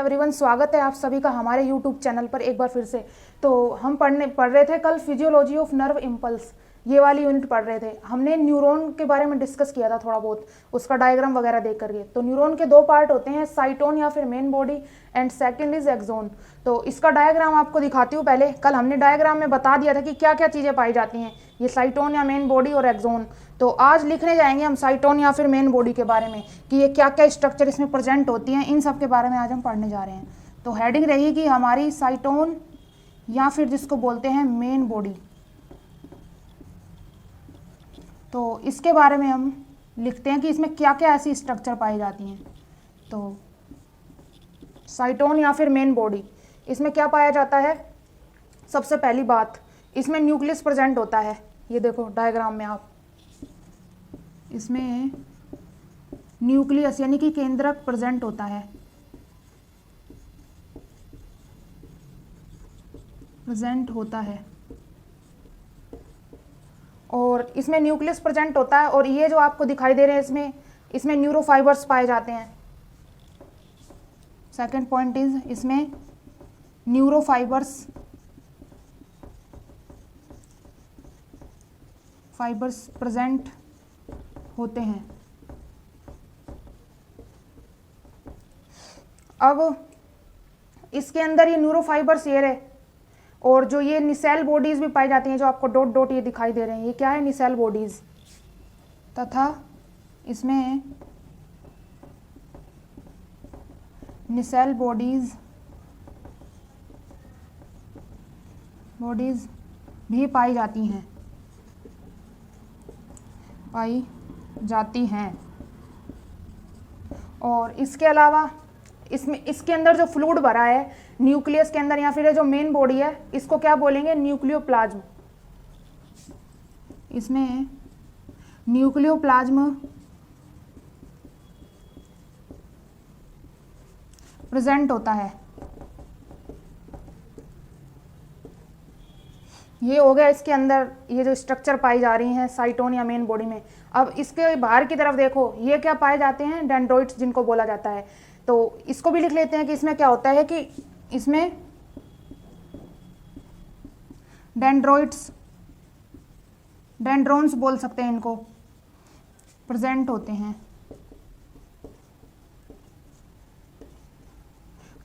Everyone, स्वागत है आप सभी का हमारे यूट्यूब चैनल पर एक बार फिर से। तो हम पढ़ रहे थे कल फिजियोलॉजी ऑफ नर्व इम्पल्स, ये वाली यूनिट पढ़ रहे थे। हमने न्यूरॉन के बारे में डिस्कस किया था थोड़ा बहुत, उसका डायग्राम वगैरह देख करके। तो न्यूरॉन के दो पार्ट होते हैं, साइटोन या फिर main body and second is axon. तो इसका डायग्राम आपको दिखाती हूँ। पहले कल हमने डायग्राम में बता दिया था कि क्या क्या चीज़ें पाई जाती हैं, ये साइटोन या मेन बॉडी और एक्सोन। तो आज लिखने जाएंगे हम साइटोन या फिर मेन बॉडी के बारे में कि ये क्या क्या स्ट्रक्चर इसमें प्रेजेंट होती हैं, इन सब के बारे में आज हम पढ़ने जा रहे हैं। तो हेडिंग रहेगी हमारी साइटोन या फिर जिसको बोलते हैं मेन बॉडी। तो इसके बारे में हम लिखते हैं कि इसमें क्या क्या ऐसी स्ट्रक्चर पाई जाती हैं। तो साइटोन या फिर मेन बॉडी, इसमें क्या पाया जाता है? सबसे पहली बात, इसमें न्यूक्लियस प्रेजेंट होता है। ये देखो डायग्राम में आप, इसमें न्यूक्लियस यानी कि केंद्रक प्रेजेंट होता है, और इसमें न्यूक्लियस प्रेजेंट होता है। और ये जो आपको दिखाई दे रहे हैं इसमें न्यूरोफाइबर्स पाए जाते हैं। सेकंड पॉइंट इज इसमें न्यूरोफाइबर्स प्रेजेंट होते हैं। अब इसके अंदर ये न्यूरोफाइबर्स ये रहे, और जो ये निसेल बॉडीज भी पाई जाती हैं, जो आपको डॉट डॉट ये दिखाई दे रहे हैं, ये क्या है? निसेल बॉडीज। तथा इसमें निसेल बॉडीज भी पाई जाती हैं। और इसके अलावा इसके अंदर जो फ्लूइड भरा है न्यूक्लियस के अंदर या फिर जो मेन बॉडी है, इसको क्या बोलेंगे? न्यूक्लियोप्लाज्म। इसमें न्यूक्लियोप्लाज्म प्रेजेंट होता है। ये हो गया इसके अंदर ये जो स्ट्रक्चर पाई जा रही हैं साइटोन या मेन बॉडी में। अब इसके बाहर की तरफ देखो, ये क्या पाए जाते हैं? डेंड्रोइट्स जिनको बोला जाता है। तो इसको भी लिख लेते हैं कि इसमें क्या होता है कि इसमें डेंड्रोन्स बोल सकते हैं, इनको प्रेजेंट होते हैं।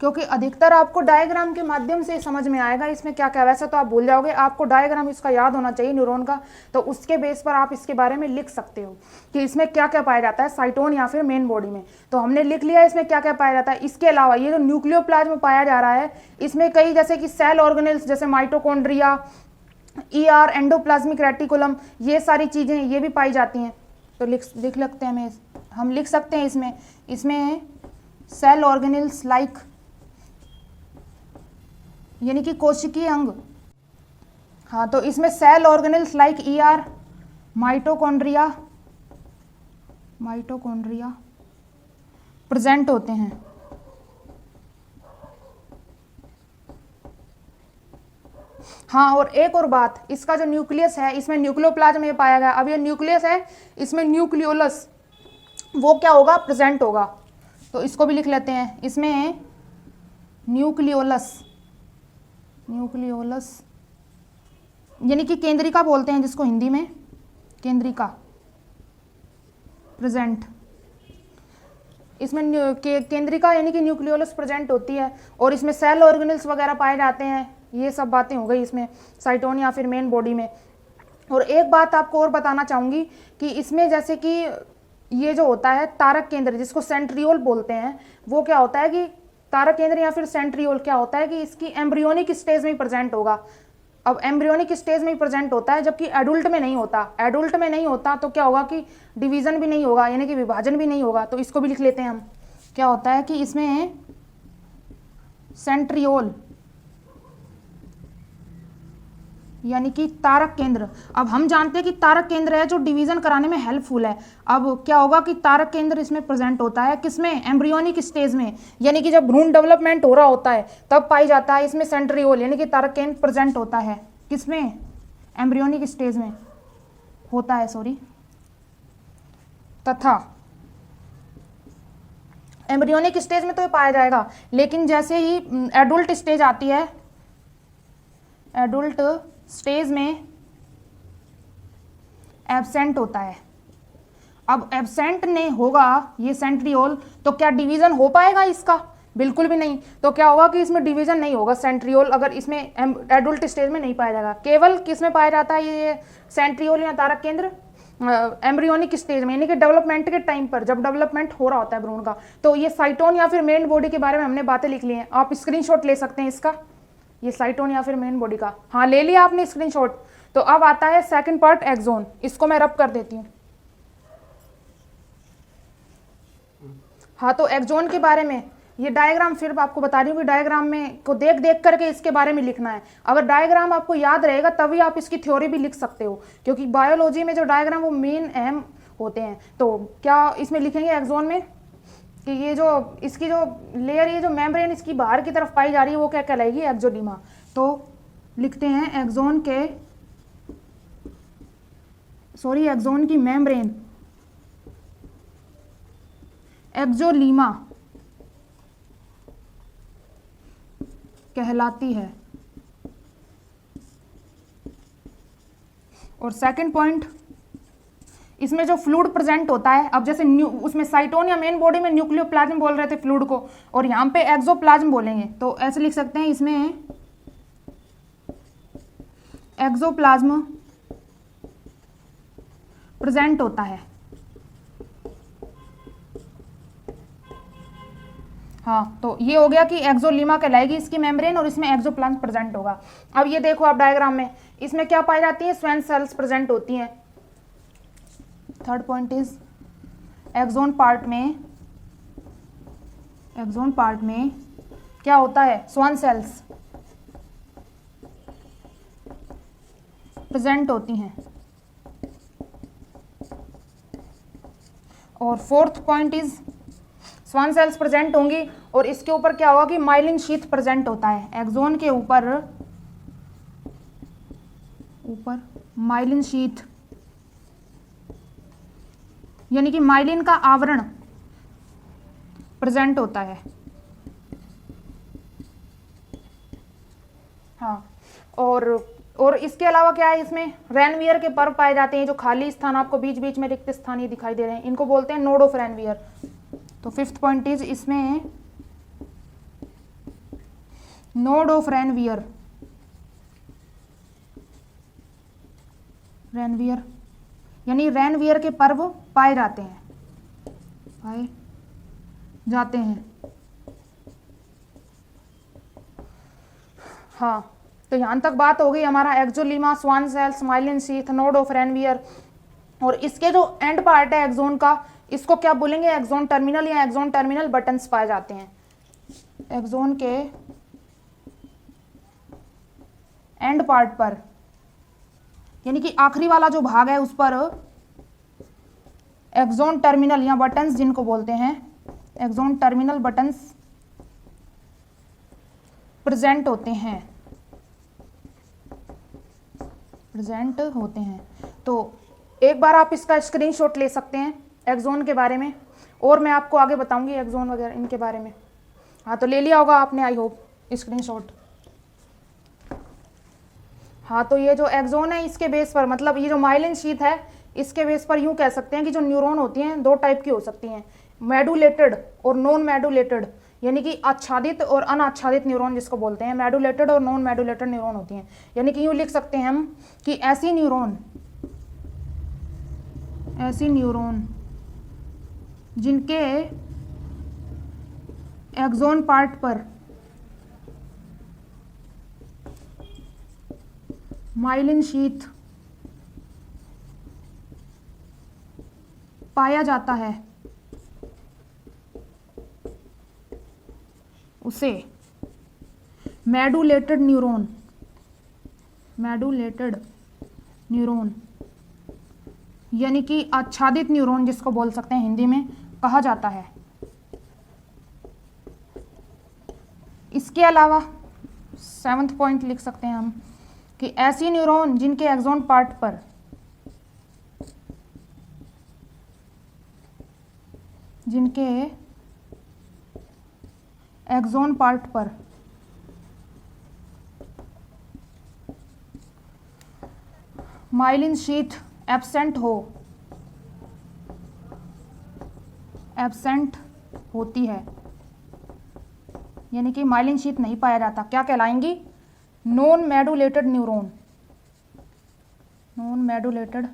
क्योंकि अधिकतर आपको डायग्राम के माध्यम से समझ में आएगा इसमें क्या क्या। वैसे तो आप भूल जाओगे, आपको डायग्राम इसका याद होना चाहिए न्यूरॉन का, तो उसके बेस पर आप इसके बारे में लिख सकते हो कि इसमें क्या क्या पाया जाता है साइटोन या फिर मेन बॉडी में। तो हमने लिख लिया इसमें क्या क्या पाया जाता है। इसके अलावा ये जो न्यूक्लियोप्लाज्म पाया जा रहा है, इसमें कई जैसे कि सेल ऑर्गेनेल्स जैसे माइटोकॉन्ड्रिया, ER, एंडोप्लाज्मिक रेटिकुलम, ये सारी चीज़ें ये भी पाई जाती हैं। तो लिख लगते हैं हम लिख सकते हैं इसमें सेल ऑर्गेनेल्स लाइक यानी कि कोशिकीय अंग। हाँ, तो इसमें cell organelles like ER, mitochondria present होते हैं। हाँ, और एक और बात, इसका जो न्यूक्लियस है, इसमें न्यूक्लियोप्लाज्म ये पाया गया। अब ये न्यूक्लियस है, इसमें न्यूक्लियोलस वो क्या होगा? प्रेजेंट होगा। तो इसको भी लिख लेते हैं, इसमें न्यूक्लियोलस यानी कि केंद्रिका बोलते हैं जिसको हिंदी में, केंद्रिका प्रेजेंट। इसमें केंद्रिका यानी कि न्यूक्लियोलस प्रेजेंट होती है, और इसमें सेल ऑर्गेनेल्स वगैरह पाए जाते हैं। ये सब बातें हो गई इसमें साइटोन या फिर मेन बॉडी में। और एक बात आपको और बताना चाहूँगी कि इसमें जैसे कि ये जो होता है तारक केंद्र जिसको सेंट्रियोल बोलते हैं, वो क्या होता है कि तारक केंद्र या फिर सेंट्रियोल क्या होता है कि इसकी एम्ब्रियोनिक स्टेज में ही प्रेजेंट होगा। अब एम्ब्रियोनिक स्टेज में ही प्रेजेंट होता है, जबकि एडल्ट में नहीं होता। एडल्ट में नहीं होता तो क्या होगा कि डिवीजन भी नहीं होगा, यानी कि विभाजन भी नहीं होगा। तो इसको भी लिख लेते हैं हम। क्या होता है कि इसमें सेंट्रियोल यानी कि तारक केंद्र। अब हम जानते हैं कि तारक केंद्र है जो डिवीजन कराने में हेल्पफुल है। अब क्या होगा कि तारक केंद्र इसमें प्रेजेंट होता है, किसमें? एम्ब्रियोनिक स्टेज में, यानी कि जब भ्रूण डेवलपमेंट हो रहा होता है तब पाई जाता है। इसमें सेंट्रियोल यानी कि तारक केंद्र प्रेजेंट होता है, किसमें? एम्ब्रियोनिक स्टेज में होता है, तथा एम्ब्रियोनिक स्टेज में तो ये पाया जाएगा, लेकिन जैसे ही एडल्ट स्टेज आती है, एडल्ट स्टेज में एब्सेंट होता है। अब एब्सेंट नहीं होगा ये सेंट्रियोल, तो क्या डिवीजन हो पाएगा इसका? बिल्कुल भी नहीं। तो क्या होगा कि इसमें डिवीजन नहीं होगा सेंट्रियोल, अगर इसमें एडल्ट स्टेज में नहीं पाया जाएगा। केवल किस में पाया जाता है ये सेंट्रियोल या तारक केंद्र? एम्ब्रियोनिक स्टेज में, यानी कि डेवलपमेंट के टाइम पर, जब डेवलपमेंट हो रहा होता है भ्रूण का। तो ये साइटोन या फिर मेन बॉडी के बारे में हमने बातें लिख ली हैं, आप स्क्रीनशॉट ले सकते हैं इसका, ये साइटोन या फिर मेन बॉडी का। हाँ, ले लिया आपने स्क्रीनशॉट। तो अब आता है सेकंड पार्ट, एक्सोन। इसको मैं रब कर देती हूँ। हाँ, तो एक्सोन के बारे में ये डायग्राम फिर आपको बता रही हूँ कि डायग्राम में को देख देख करके इसके बारे में लिखना है। अगर डायग्राम आपको याद रहेगा तभी आप इसकी थ्योरी भी लिख सकते हो, क्योंकि बायोलॉजी में जो डायग्राम वो मेन अहम होते हैं। तो क्या इसमें लिखेंगे एक्सोन में कि ये जो इसकी जो लेयर, ये जो मेम्ब्रेन इसकी बाहर की तरफ पाई जा रही है वो क्या कहलाएगी? एक्सोडीमा। तो लिखते हैं एक्सोन की मेम्ब्रेन एक्सोलीमा कहलाती है। और सेकंड पॉइंट, इसमें जो फ्लूइड प्रेजेंट होता है, अब जैसे उसमें साइटोन या मेन बॉडी में न्यूक्लियोप्लाज्म बोल रहे थे फ्लूइड को, और यहाँ पे एक्सोप्लाज्म बोलेंगे, तो ऐसे लिख सकते हैं इसमें एक्सोप्लाज्म प्रेजेंट होता है। हाँ, तो ये हो गया कि एक्सोलीमा कहलाएगी इसकी मेम्ब्रेन, और इसमें एक्सोप्लाज्म प्रेजेंट होगा। अब ये देखो आप डायग्राम में, इसमें क्या पाई जाती है? स्वेन सेल्स प्रेजेंट होती हैं। Third point is axon part में क्या होता है? स्वान सेल्स प्रेजेंट होती हैं। और fourth point is Schwann cells present होंगी, और इसके ऊपर क्या होगा कि माइलिन शीथ प्रेजेंट होता है। एक्सोन के ऊपर माइलिन शीथ, यानी कि माइलिन का आवरण प्रेजेंट होता है। हाँ, और इसके अलावा क्या है? इसमें रैनवियर के पर्व पाए जाते हैं। जो खाली स्थान आपको बीच बीच में रिक्त स्थान ये दिखाई दे रहे हैं, इनको बोलते हैं नोड ऑफ रैनवियर। तो फिफ्थ पॉइंट इज इसमें नोड ऑफ रैनवियर यानी रैनवियर के पर्व पाए जाते हैं। हाँ, तो यहां तक बात हो गई हमारा axolemma, Schwann cells, myelin sheath, node of Ranvier. और इसके जो एंड पार्ट है एक्सोन का, इसको क्या बोलेंगे? एक्सोन टर्मिनल या एक्सोन टर्मिनल बटन्स पाए जाते हैं। एक्सोन के एंड पार्ट पर, यानी कि आखिरी वाला जो भाग है उस पर एक्सोन टर्मिनल या बटन्स जिनको बोलते हैं, एक्सोन टर्मिनल बटन्स प्रेजेंट होते हैं। तो एक बार आप इसका स्क्रीनशॉट ले सकते हैं एक्सोन के बारे में, और मैं आपको आगे बताऊंगी एक्सोन वगैरह इनके बारे में। हाँ, तो ले लिया होगा आपने आई होप स्क्रीनशॉट। हाँ, तो ये जो एक्सोन है इसके बेस पर, मतलब ये जो माइलिन शीथ है इसके बेस पर यूं कह सकते हैं कि जो न्यूरॉन होती हैं दो टाइप की हो सकती हैं, मेडुलेटेड और नॉन मेडुलेटेड, यानी कि आच्छादित और अनाच्छादित न्यूरॉन जिसको बोलते हैं। मेडुलेटेड और नॉन मेडुलेटेड न्यूरॉन होती हैं। यानी कि यूं लिख सकते हैं हम कि ऐसी न्यूरॉन जिनके एक्सोन पार्ट पर माइलिन शीथ पाया जाता है, उसे मेडुलेटेड न्यूरॉन यानी कि आच्छादित न्यूरॉन जिसको बोल सकते हैं हिंदी में कहा जाता है। इसके अलावा 7वां पॉइंट लिख सकते हैं हम कि ऐसी न्यूरॉन जिनके एक्सोन पार्ट पर एक्सोन पार्ट पर माइलिन शीथ एब्सेंट होती है, यानी कि माइलिन शीथ नहीं पाया जाता, क्या कहलाएंगी? Non medullated neuron, non medullated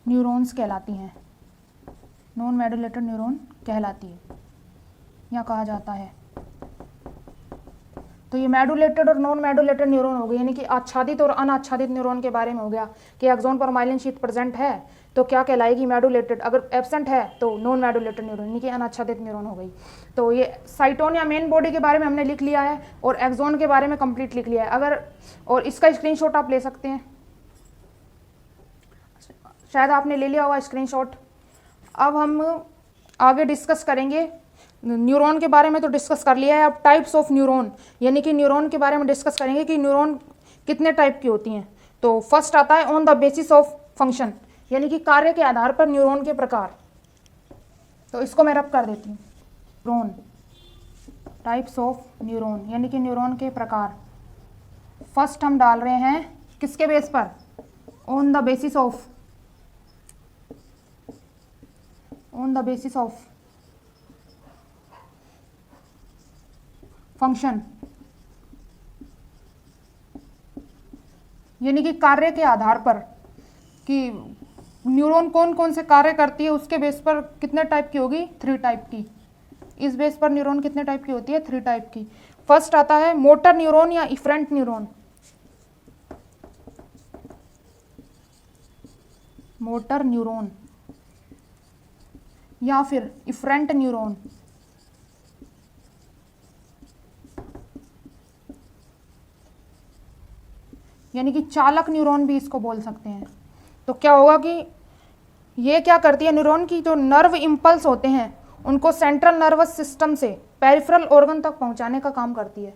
neurons कहलाती हैं, नॉन मेडुलेटेड न्यूरॉन कहलाती है या कहा जाता है। तो ये मेडुलेटेड और नॉन मेडुलेटेड न्यूरॉन हो गए, यानी कि आच्छादित और अनाच्छादित न्यूरॉन के बारे में हो गया कि एक्सोन पर माइलिन शीथ प्रेजेंट है तो क्या कहलाएगी? मेडुलेटेड, अगर एब्सेंट है तो नॉन मेडुलेटेड न्यूरॉन, यानी कि अनाच्छादित न्यूरॉन हो गई। तो ये साइटोन या मेन बॉडी के बारे में हमने लिख लिया है और एक्सोन के बारे में कंप्लीट लिख लिया है। अगर और इसका स्क्रीनशॉट आप ले सकते हैं, शायद आपने ले लिया होगा स्क्रीनशॉट। अब हम आगे डिस्कस करेंगे न्यूरॉन के बारे में, तो डिस्कस कर लिया है। अब टाइप्स ऑफ न्यूरॉन, यानी कि न्यूरॉन के बारे में डिस्कस करेंगे कि न्यूरॉन कितने टाइप की होती हैं। तो फर्स्ट आता है on the basis of function, यानी कि कार्य के आधार पर न्यूरॉन के प्रकार। तो इसको मैं रब कर देती हूँ, न्यूरॉन, टाइप्स ऑफ न्यूरॉन, यानी कि न्यूरॉन के प्रकार। फर्स्ट हम डाल रहे हैं किसके बेस पर? On the basis of function, यानी कि कार्य के आधार पर कि न्यूरॉन कौन कौन से कार्य करती है, उसके बेस पर कितने टाइप की होगी? 3 टाइप की। इस बेस पर न्यूरॉन कितने टाइप की होती है? 3 टाइप की। फर्स्ट आता है मोटर न्यूरॉन या इफरेंट न्यूरॉन, मोटर न्यूरॉन या फिर इफरेंट न्यूरॉन। यानी कि चालक न्यूरॉन भी इसको बोल सकते हैं। तो क्या होगा कि ये क्या करती है, न्यूरॉन की जो नर्व इम्पल्स होते हैं उनको सेंट्रल नर्वस सिस्टम से पेरिफेरल ऑर्गन तक पहुंचाने का काम करती है।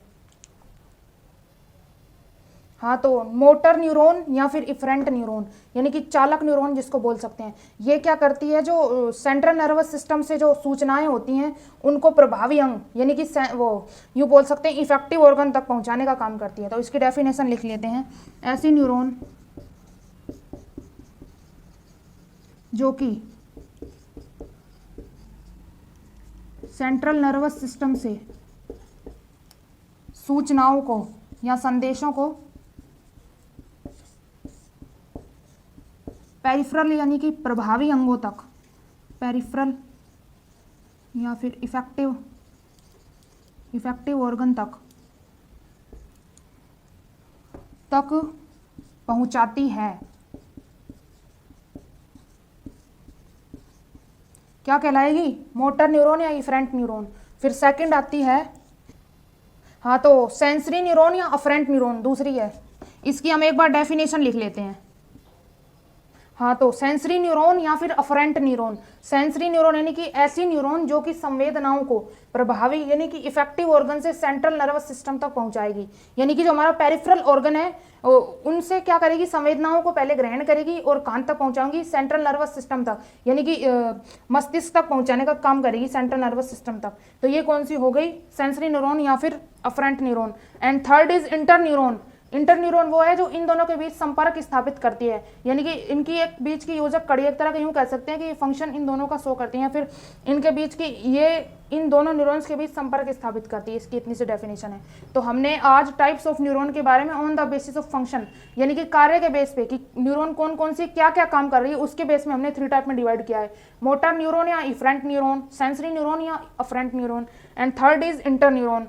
हाँ, तो मोटर न्यूरॉन या फिर इफरेंट न्यूरॉन, यानी कि चालक न्यूरॉन जिसको बोल सकते हैं, ये क्या करती है, जो सेंट्रल नर्वस सिस्टम से जो सूचनाएं होती हैं उनको प्रभावी अंग, यानी कि वो यूँ बोल सकते हैं इफेक्टिव ऑर्गन तक पहुंचाने का काम करती है। तो इसकी डेफिनेशन लिख लेते हैं, ऐसी न्यूरॉन जो कि सेंट्रल नर्वस सिस्टम से सूचनाओं को या संदेशों को पेरिफेरल यानी कि प्रभावी अंगों तक, पेरिफेरल या फिर इफेक्टिव ऑर्गन तक पहुंचाती है, क्या कहलाएगी? मोटर न्यूरॉन या इफरेंट न्यूरॉन। फिर सेकंड आती है, हाँ, तो सेंसरी न्यूरॉन या अफरेंट न्यूरॉन दूसरी है। इसकी हम एक बार डेफिनेशन लिख लेते हैं। हाँ, तो सेंसरी न्यूरॉन या फिर अफरेंट न्यूरॉन। सेंसरी न्यूरॉन यानी कि ऐसी न्यूरॉन जो कि संवेदनाओं को प्रभावी यानी कि इफेक्टिव ऑर्गन से सेंट्रल नर्वस सिस्टम तक पहुंचाएगी, यानी कि जो हमारा पेरिफेरल ऑर्गन है उनसे क्या करेगी, संवेदनाओं को पहले ग्रहण करेगी और कान तक पहुंचाएगी सेंट्रल नर्वस सिस्टम तक, यानी कि मस्तिष्क तक पहुंचाने का काम करेगी सेंट्रल नर्वस सिस्टम तक। तो ये कौन सी हो गई? सेंसरी न्यूरॉन या फिर afferent neuron. And third is inter neuron. Inter neuron वो है जो इन दोनों के बीच संपर्क स्थापित करती है, यानी कि इनकी एक बीच की योजक कड़ी, एक तरह का यूं कह सकते हैं कि फंक्शन इन दोनों का शो करती है, फिर इनके बीच की ये इन दोनों न्यूरॉन्स के बीच संपर्क स्थापित करती है। इसकी इतनी सी डेफिनेशन है। तो हमने आज टाइप्स ऑफ न्यूरॉन के बारे में on the basis of function, यानी कि कार्य के बेस पे कि न्यूरॉन कौन कौन सी क्या क्या काम कर रही है, उसके बेस में हमने 3 टाइप में डिवाइड किया है, मोटर न्यूरॉन या इफरेंट न्यूरॉन, सेंसरी न्यूरॉन या afferent neuron, and third is inter neuron.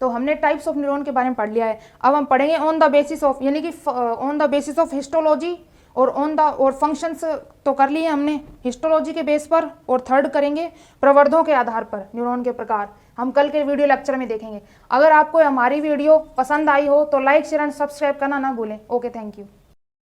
तो हमने टाइप्स ऑफ न्यूरॉन के बारे में पढ़ लिया है। अब हम पढ़ेंगे ऑन द बेसिस ऑफ, यानी कि on the basis of histology और फंक्शंस तो कर लिए हमने हिस्टोलॉजी के बेस पर, और थर्ड करेंगे प्रवर्धों के आधार पर न्यूरॉन के प्रकार। हम कल के वीडियो लेक्चर में देखेंगे। अगर आपको हमारी वीडियो पसंद आई हो तो लाइक शेयर एंड सब्सक्राइब करना ना भूलें। Okay, thank you.